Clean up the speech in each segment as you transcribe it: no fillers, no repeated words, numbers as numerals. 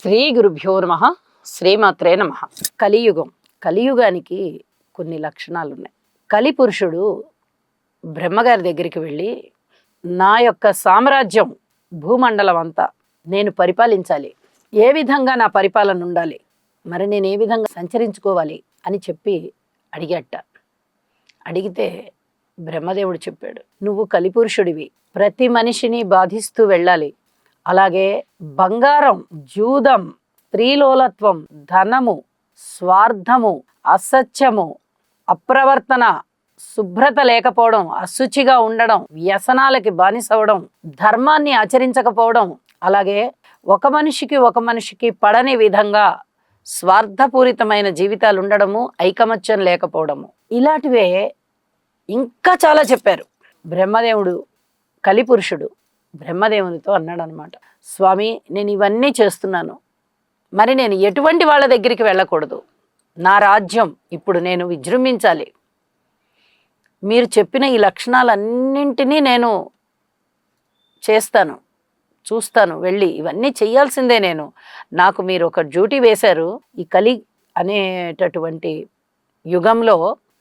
శ్రీ గురుభ్యో నమః. శ్రీమాత్రే నమః. కలియుగం. కలియుగానికి కొన్ని లక్షణాలు ఉన్నాయి. కలిపురుషుడు బ్రహ్మగారి దగ్గరికి వెళ్ళి, నా యొక్క సామ్రాజ్యం భూమండలం అంతా నేను పరిపాలించాలి, ఏ విధంగా నా పరిపాలన ఉండాలి, మరి నేను ఏ విధంగా సంచరించుకోవాలి అని చెప్పి అడిగట. అడిగితే బ్రహ్మదేవుడు చెప్పాడు, నువ్వు కలిపురుషుడివి, ప్రతి మనిషిని బాధిస్తూ వెళ్ళాలి. అలాగే బంగారం, జూదం, స్త్రీలోలత్వం, ధనము, స్వార్థము, అసత్యము, అప్రవర్తన, శుభ్రత లేకపోవడం, అశుచిగా ఉండడం, వ్యసనాలకి బానిసవడం, ధర్మాన్ని ఆచరించకపోవడం, అలాగే ఒక మనిషికి పడని విధంగా స్వార్థపూరితమైన జీవితాలు ఉండడము, ఐకమత్యం లేకపోవడము, ఇలాంటివే ఇంకా చాలా చెప్పారు. బ్రహ్మదేవుడు, కలిపురుషుడు బ్రహ్మదేవునితో అన్నాడు అనమాట, స్వామి, నేను ఇవన్నీ చేస్తున్నాను, మరి నేను ఎటువంటి వాళ్ళ దగ్గరికి వెళ్ళకూడదు, నా రాజ్యం ఇప్పుడు నేను విజృంభించాలి, మీరు చెప్పిన ఈ లక్షణాలన్నింటినీ నేను చేస్తాను, చూస్తాను, వెళ్ళి ఇవన్నీ చెయ్యాల్సిందే. నాకు మీరు ఒక డ్యూటీ వేశారు. ఈ కలి అనేటటువంటి యుగంలో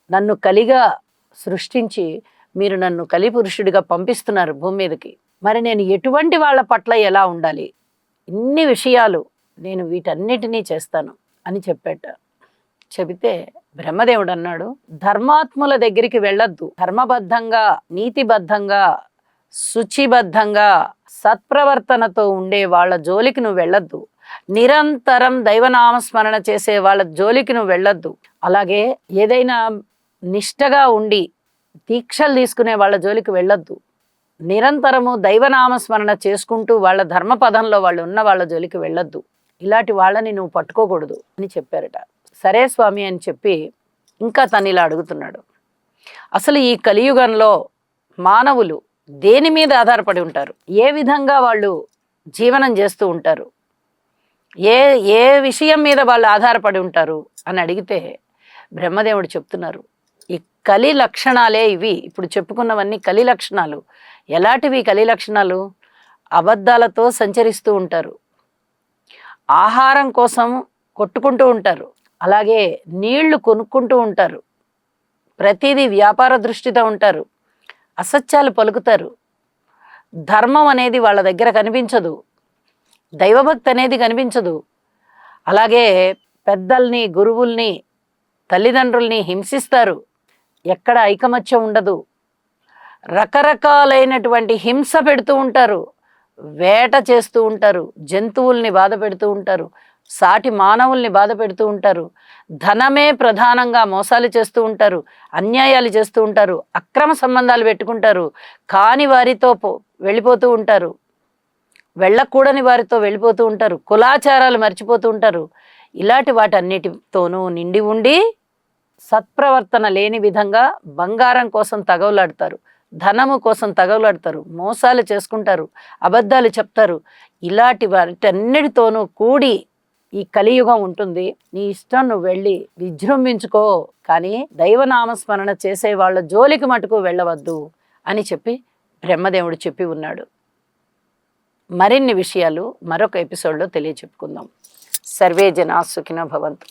నన్ను కలిగా సృష్టించి మీరు నన్ను కలిపురుషుడిగా పంపిస్తున్నారు భూమి మీదకి, మరి నేను ఎటువంటి వాళ్ళ పట్ల ఎలా ఉండాలి, ఇన్ని విషయాలు నేను వీటన్నిటినీ చేస్తాను అని చెప్పాట. చెబితే బ్రహ్మదేవుడు అన్నాడు, ధర్మాత్ముల దగ్గరికి వెళ్ళొద్దు, ధర్మబద్ధంగా, నీతిబద్ధంగా, శుచిబద్ధంగా, సత్ప్రవర్తనతో ఉండే వాళ్ళ జోలికి నువ్వు వెళ్ళొద్దు, నిరంతరం దైవనామస్మరణ చేసే వాళ్ళ జోలికి నువ్వు వెళ్ళొద్దు, అలాగే ఏదైనా నిష్టగా ఉండి దీక్షలు తీసుకునే వాళ్ళ జోలికి వెళ్ళొద్దు, నిరంతరము దైవనామస్మరణ చేసుకుంటూ వాళ్ళ ధర్మపదంలో వాళ్ళు ఉన్న వాళ్ళ జోలికి వెళ్ళొద్దు, ఇలాంటి వాళ్ళని నువ్వు పట్టుకోకూడదు అని చెప్పారట. సరే స్వామి అని చెప్పి ఇంకా తను ఇలా అడుగుతున్నాడు, అసలు ఈ కలియుగంలో మానవులు దేని మీద ఆధారపడి ఉంటారు, ఏ విధంగా వాళ్ళు జీవనం చేస్తూ ఉంటారు, ఏ ఏ విషయం మీద వాళ్ళు ఆధారపడి ఉంటారు అని అడిగితే బ్రహ్మదేవుడు చెప్తున్నారు, ఈ కలి లక్షణాలే ఇవి. ఇప్పుడు చెప్పుకున్నవన్నీ కలి లక్షణాలు. ఎలాంటివి కలి లక్షణాలు? అబద్ధాలతో సంచరిస్తూ ఉంటారు, ఆహారం కోసం కొట్టుకుంటూ ఉంటారు, అలాగే నీళ్లు కొనుక్కుంటూ ఉంటారు, ప్రతిదీ వ్యాపార దృష్టితో ఉంటారు, అసత్యాలు పలుకుతారు, ధర్మం అనేది వాళ్ళ దగ్గర కనిపించదు, దైవభక్తి అనేది కనిపించదు, అలాగే పెద్దల్ని, గురువుల్ని, తల్లిదండ్రుల్ని హింసిస్తారు, ఎక్కడ ఐకమత్యం ఉండదు, రకరకాలైనటువంటి హింస పెడుతూ ఉంటారు, వేట చేస్తూ ఉంటారు, జంతువుల్ని బాధ పెడుతూ ఉంటారు, సాటి మానవుల్ని బాధ పెడుతూ ఉంటారు, ధనమే ప్రధానంగా మోసాలు చేస్తూ ఉంటారు, అన్యాయాలు చేస్తూ ఉంటారు, అక్రమ సంబంధాలు పెట్టుకుంటారు, కాని వారితో వెళ్ళిపోతూ ఉంటారు, వెళ్ళకూడని వారితో వెళ్ళిపోతూ ఉంటారు, కులాచారాలు మర్చిపోతూ ఉంటారు. ఇలాంటి వాటన్నిటితోనూ నిండి ఉండి సత్ప్రవర్తన లేని విధంగా బంగారం కోసం తగవులాడతారు, ధనము కోసం తగవులాడతారు, మోసాలు చేసుకుంటారు, అబద్ధాలు చెప్తారు. ఇలాంటి వాటన్నిటితోనూ కూడి ఈ కలియుగం ఉంటుంది. నీ ఇష్టం, నువ్వు వెళ్ళి విజృంభించుకో, కానీ దైవనామస్మరణ చేసే వాళ్ళ జోలికి మటుకు వెళ్ళవద్దు అని చెప్పి బ్రహ్మదేవుడు చెప్పి ఉన్నాడు. మరిన్ని విషయాలు మరొక ఎపిసోడ్లో తెలియచెప్పుకుందాం. సర్వే జనా సుఖినో భవంతు.